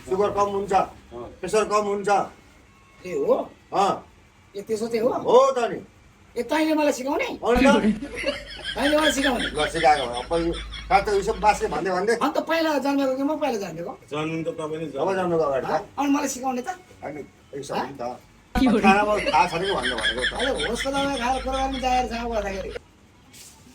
Sugar कम हुन्छ, pressure कम हुन्छ। ए हो ए त्यसो चाहिँ हो त नि। ए तैँले मलाई सिकाउने तैँले मलाई सिकाउने ल सिकाएको त उसो बाँच्ने भन्दै अन्त पहिला जन्मेको कि म पहिला जन्मेको जन्मिनु त तपाईँले जब जन्मेको अगाडि त अनि मलाई सिकाउने त अनि यसो नि त खानामा थाहा छ कि भन्नु भनेको त अहिले होसको दबाई खाएर कुरो गर्नु जाहेरसँग गर्दाखेरि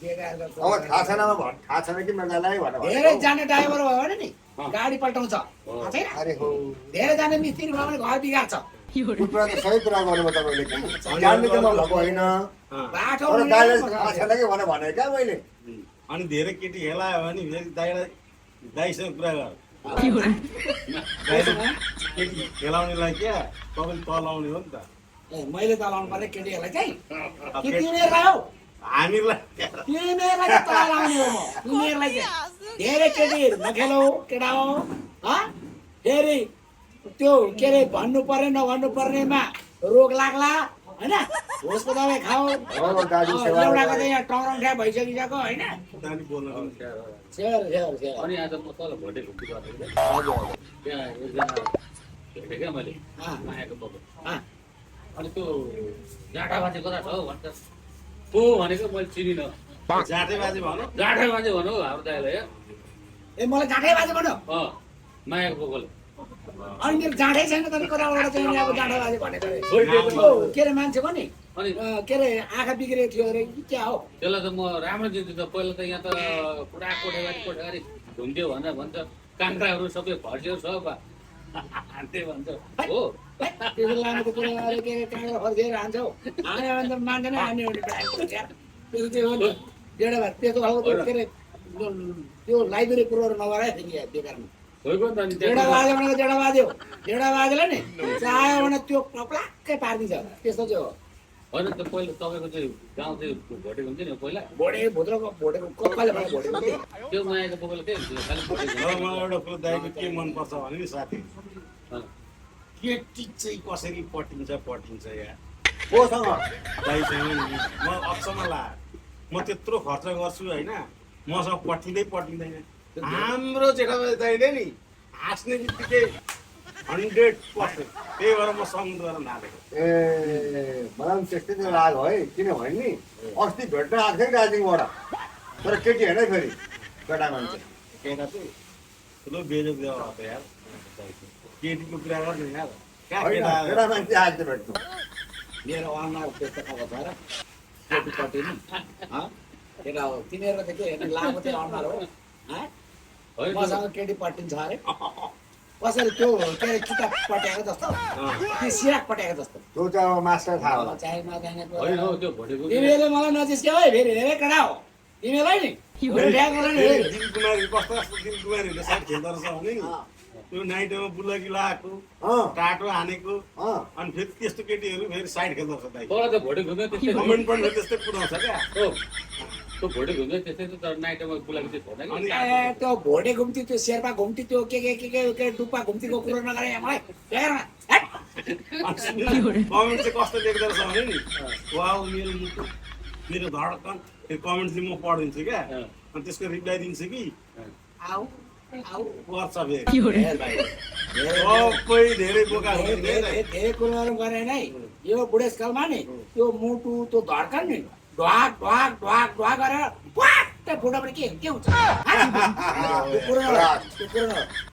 बेकार गर्छ। अब थाहा छैन कि मजालाई भनेर धेरै जाने ड्राइभर भयो भने नि गाडी पल्टाउँछ थाहा छैन? अरे हो धेरै जाने मिस्त्री भयो भने घर बिगार्छ। त्यो कुरा त सही कुरा गर्नुभयो तपाईँले कि जान्ने त म भएको होइन बाटो तर दाइलाई थाहा छैन कि भने क्या मैले अनि धेरै केटी हेलायो भने फेरि दाइसँग कुरा गर केटी खेलाउनेलाई क्या तपाईँले तल आउने हो नि त ए मैले त लाउनु पर्ने केटीहरूलाई चाहिँ कि तिमीहरूलाई हौ हामीलाई तिमीहरूलाई त तल लाउने हो म तिमीहरूलाई चाहिँ धेरै केटीहरू नखेलौ केटा हो फेरि त्यो के अरे भन्नु पर्ने नभन्नु पर्नेमा रोग लाग्ला होइन होसको दबाई खाऊ एउटाको त यहाँ टङरङ ठ्या भइसकिसक्यो होइन दानी बोल्न सेयर सेयर सेयर अनि आज म तल भोटे घुम्ती गर्दै त्यहाँ एकजना भेटेँ क्या मैले मायाको पक्ष अनि त्यो जाँटा बाजे कता छ हौ भन्छ को भनेको मैले चिनिनँ जाँटे बाजे भनौँ जाँटा बाजे भनौँ हाम्रो दाइलाई ए मलाई जाँडै बाजे भन्यो मायाको पोकोले अनि मेरो जाँडै छैन त कताबाट चाहिँ अब जाँडा बाजे भनेको के अरे मान्छेको नि अनि के अरे आँखा बिग्रेको थियो अरे क्या हो त्यसलाई त म राम्रो दिन्छु त पहिला त यहाँ त पुरा कोठेगारी घुम्थ्यो भनेर भन्छ काँक्राहरू सबै फर्स्यो छ बा त्यही भन्छ हो त्यो लानुको कुरा अरे के अरे काँक्रा फर्केर हान्छौ आने भने त मान्दैन आने भने त्यो चाहिँ हो नि डेढा भात त्यस्तो खालको के अरे त्यो लाइब्रेरी कुरोहरू नगरायो थियो कि बेकारमा होइन त अनि डेढा बाज्यो भनेको डेढा बाजेलाई नि चाह्यो भने त्यो प्लाक्कै पारिदिन्छ त्यस्तो चाहिँ हो होइन त पहिला तपाईँको चाहिँ गाउँ चाहिँ भोटेको हुन्थ्यो नि पहिला भोटेको कपाले मलाई भोटेको थियो त्यो मायाको पोकोले के हुन्छ खालि भोटेको र मलाई एउटा कुरो दाइको के मनपर्छ भने नि साथी केटी चाहिँ कसरी पटिन्छ यहाँ कोसँग दाइसँग म अचम्म लाग्यो म त्यत्रो खर्च गर्छु होइन मसँग पटिँदैन हाम्रो जेठाबाजे दाइले नि हाँस्ने बित्तिकै 100% त्यही भएर म समुद्रमा नालेको ए मलाई पनि त्यस्तै चाहिँ लाग्यो है किनभने नि अस्ति भेट्न आएको थियो दार्जिलिङबाट तर केटी होइन फेरि केटा मान्छे केटा चाहिँ ठुलो बेजोग देवा त यार केटीको कुरा गर्नु यार कहाँ होइन केटा केटा मान्छे आएको थियो भेट्नु मेरो अनुहार त्यस्तो खाएको छ र केटीपट्टि नि केटा हो तिनीहरूको त के हेर्नु लामो चाहिँ अनुहार हो मसँग केटी पट्टिन्छ अरे कसरी त्यो के अरे किताब पट्याएको जस्तो कि सिराक पट्याएको जस्तो त्यो चाहिँ अब मास्टर थाहा होला चाहे नजानेको होइन हौ त्यो भोटेको तिमीले मलाई नजिस्क्यौ है फेरि धेरै केटा हो तिमीलाई नि दिनकुमारी कस्तो कस्तो दिनकुमारीहरूले साइड खेल्दो रहेछ भने नि त्यो नाइटमा बुलकी लगाएको टाटो हानेको अनि फेरि त्यस्तो केटीहरू फेरि साइड खेल्दो रहेछ दाइ तर त भोटे घुम्यो त्यस्तै कमेन्ट पनि त्यस्तै पुऱ्याउँछ क्या हो त्यो भोटे घुम्यो त्यस्तै त तर नाइटमा बुलाएको चाहिँ छैन कि ए त्यो भोटे घुम्ती त्यो शेर्पा घुम्ती त्यो के डुप्पा घुम्तीको कुरो नगरे मलाई कमेन्ट चाहिँ कस्तो लेख्दो रहेछ भने नि वाउ मेरो मुटु मेरो धडकन त्यो कमेन्ट चाहिँ म पढिदिन्छु क्या अनि त्यसको रिप्लाई दिन्छु कि आऊ गर्छ फेरि सबै धेरै बोका हुने धेरै कुरोहरू गरेन है यो बुढेसकालमा नि त्यो मुटु त्यो धड्कन नि ढ्वाक ढ्वाक ढ्वाक ढ्वाक गरेर फुट्यो भने के हुन्छ